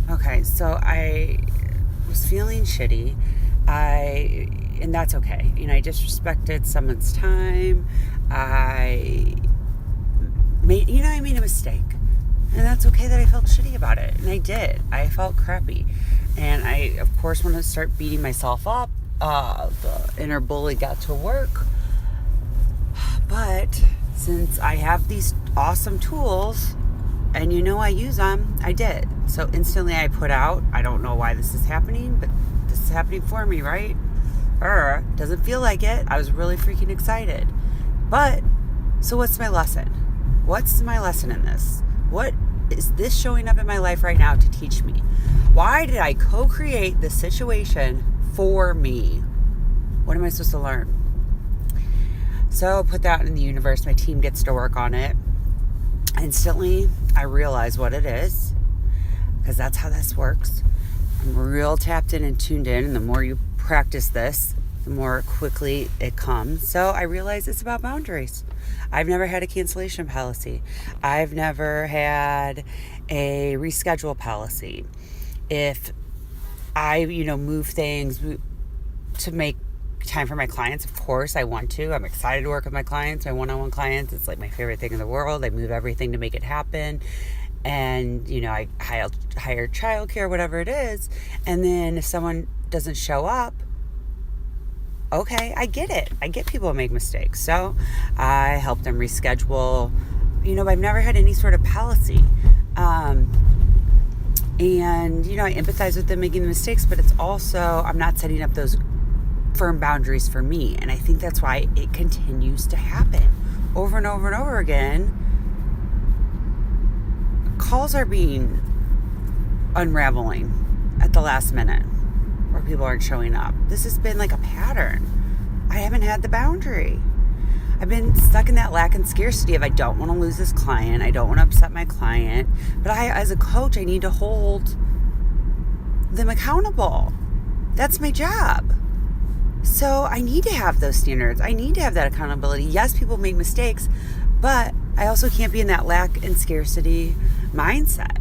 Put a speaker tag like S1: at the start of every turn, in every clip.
S1: Okay, so I was feeling shitty. And that's okay. I disrespected someone's time. I I made a mistake. And that's okay that I felt shitty about it. And I did. I felt crappy. And I, of course, want to start beating myself up. The inner bully got to work. But since I have these awesome tools, and I use them, I did. So instantly I put out, I don't know why this is happening, but this is happening for me, right? Doesn't feel like it. I was really freaking excited. But, so what's my lesson? What's my lesson in this? What is this showing up in my life right now to teach me? Why did I co-create this situation for me? What am I supposed to learn? So put that in the universe. My team gets to work on it. Instantly, I realize what it is, because that's how this works. I'm real tapped in and tuned in, and the more you practice this, the more quickly it comes. So I realize it's about boundaries. I've never had a cancellation policy. I've never had a reschedule policy. If I, move things to make time for my clients, of course I want to. I'm excited to work with my clients, my one-on-one clients. It's like my favorite thing in the world. I move everything to make it happen. And, I hire childcare, whatever it is. And then if someone doesn't show up, okay, I get it. I get people make mistakes. So I help them reschedule. I've never had any sort of policy. And, I empathize with them making the mistakes, but it's also, I'm not setting up those firm boundaries for me. And I think that's why it continues to happen over and over and over again. Calls are being unraveling at the last minute where people aren't showing up. This has been like a pattern. I haven't had the boundary. I've been stuck in that lack and scarcity of I don't want to lose this client. I don't want to upset my client. But as a coach, I need to hold them accountable. That's my job. So I need to have those standards. I need to have that accountability. Yes, people make mistakes, but I also can't be in that lack and scarcity mindset,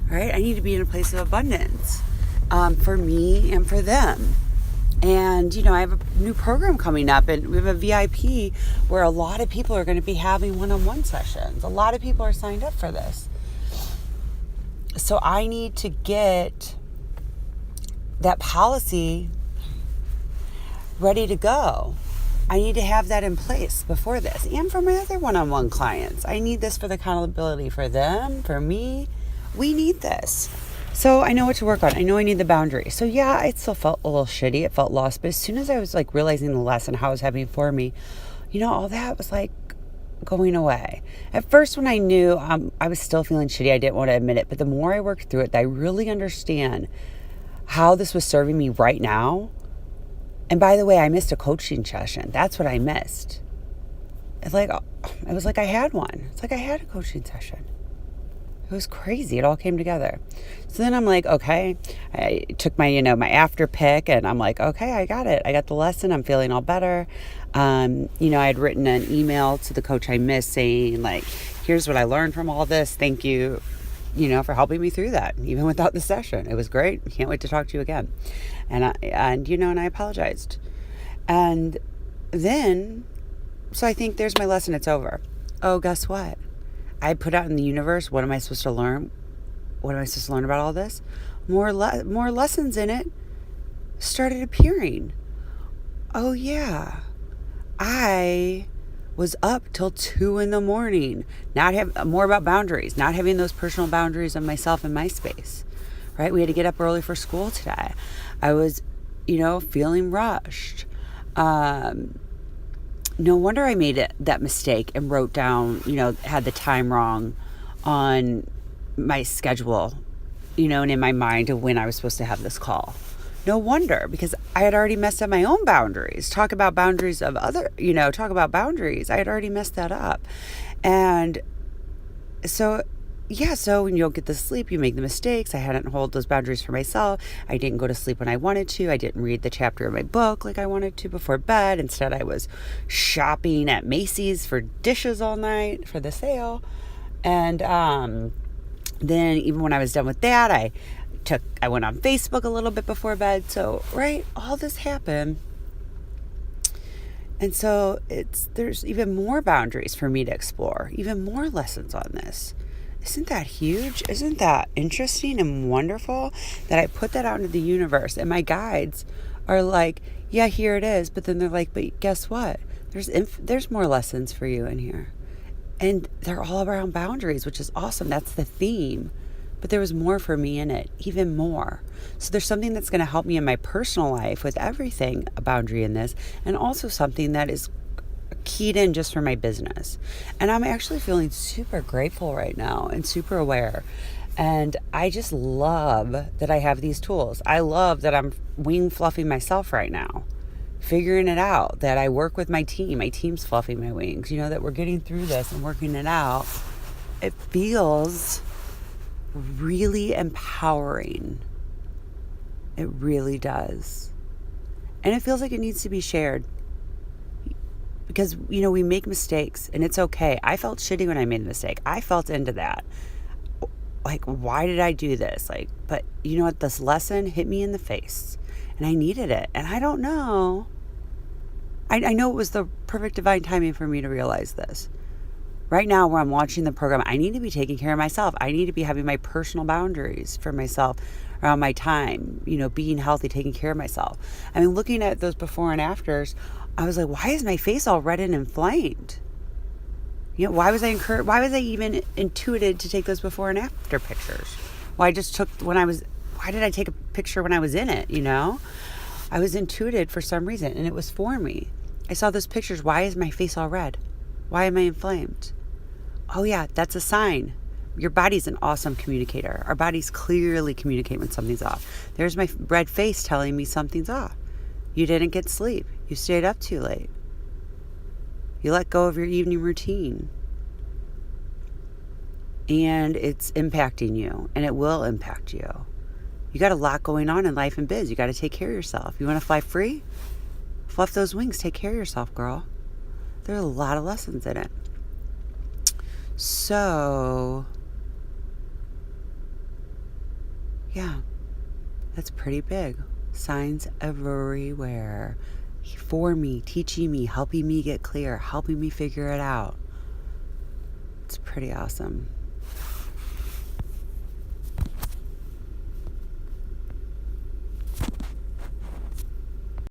S1: right? I need to be in a place of abundance for me and for them. And, I have a new program coming up, and we have a VIP where a lot of people are going to be having one-on-one sessions. A lot of people are signed up for this. So I need to get that policy ready to go. I need to have that in place before this, and for my other one-on-one clients. I need this for the accountability for them, for me. We need this. So I know what to work on. I know I need the boundary. So yeah, I still felt a little shitty. It felt lost. But as soon as I was like realizing the lesson, how it was happening for me, all that was like going away. At first, when I knew, I was still feeling shitty. I didn't want to admit it. But the more I worked through it, I really understand how this was serving me right now. And by the way, I missed a coaching session. That's what I missed. It was like I had one. It's like I had a coaching session. It was crazy. It all came together. So then I'm like, okay, I took my, my after pick, and I'm like, okay, I got it. I got the lesson. I'm feeling all better. I had written an email to the coach I missed saying like, here's what I learned from all this. Thank you, for helping me through that, even without the session. It was great. Can't wait to talk to you again. And I apologized. And then, so I think there's my lesson. It's over. Oh, guess what? I put out in the universe, what am I supposed to learn? What am I supposed to learn about all this? More lessons in it started appearing. Oh yeah, I was up till 2 a.m. Not have more about boundaries, not having those personal boundaries of myself and my space. Right? We had to get up early for school today. I was, feeling rushed. No wonder I made that mistake and wrote down, had the time wrong on my schedule, and in my mind of when I was supposed to have this call. No wonder, because I had already messed up my own boundaries. Talk about boundaries of talk about boundaries. I had already messed that up. And so when you don't get the sleep, you make the mistakes. I hadn't held those boundaries for myself. I didn't go to sleep when I wanted to. I didn't read the chapter of my book like I wanted to before bed. Instead, I was shopping at Macy's for dishes all night for the sale. And Then even when I was done with that, I went on Facebook a little bit before bed. So, right, all this happened. And so there's even more boundaries for me to explore, even more lessons on this. Isn't that huge? Isn't that interesting and wonderful that I put that out into the universe, and my guides are like, yeah, here it is. But then they're like, but guess what? There's more lessons for you in here. And they're all around boundaries, which is awesome. That's the theme. But there was more for me in it, even more. So there's something that's going to help me in my personal life with everything, a boundary in this, and also something that is keyed in just for my business. And I'm actually feeling super grateful right now and super aware. And I just love that I have these tools. I love that I'm wing fluffing myself right now, figuring it out, that I work with my team. My team's fluffing my wings, that we're getting through this and working it out. It feels really empowering. It really does. And it feels like it needs to be shared. Because, we make mistakes and it's okay. I felt shitty when I made a mistake. I felt into that. Like, why did I do this? But you know what? This lesson hit me in the face and I needed it. And I don't know. I know it was the perfect divine timing for me to realize this. Right now, where I'm watching the program, I need to be taking care of myself. I need to be having my personal boundaries for myself around my time, being healthy, taking care of myself. I mean, looking at those before and afters, I was like, why is my face all red and inflamed? Why was I even intuited to take those before and after pictures? Why did I take a picture when I was in it, I was intuited for some reason, and it was for me. I saw those pictures. Why is my face all red? Why am I inflamed? Oh yeah, that's a sign. Your body's an awesome communicator. Our bodies clearly communicate when something's off. There's my red face telling me something's off. You didn't get sleep. You stayed up too late. You let go of your evening routine. And it's impacting you, and it will impact you. You got a lot going on in life and biz. You got to take care of yourself. You want to fly free? Fluff those wings. Take care of yourself, girl. There are a lot of lessons in it. So, yeah, that's pretty big. Signs everywhere. For me, teaching me, helping me get clear, helping me figure it out. It's pretty awesome.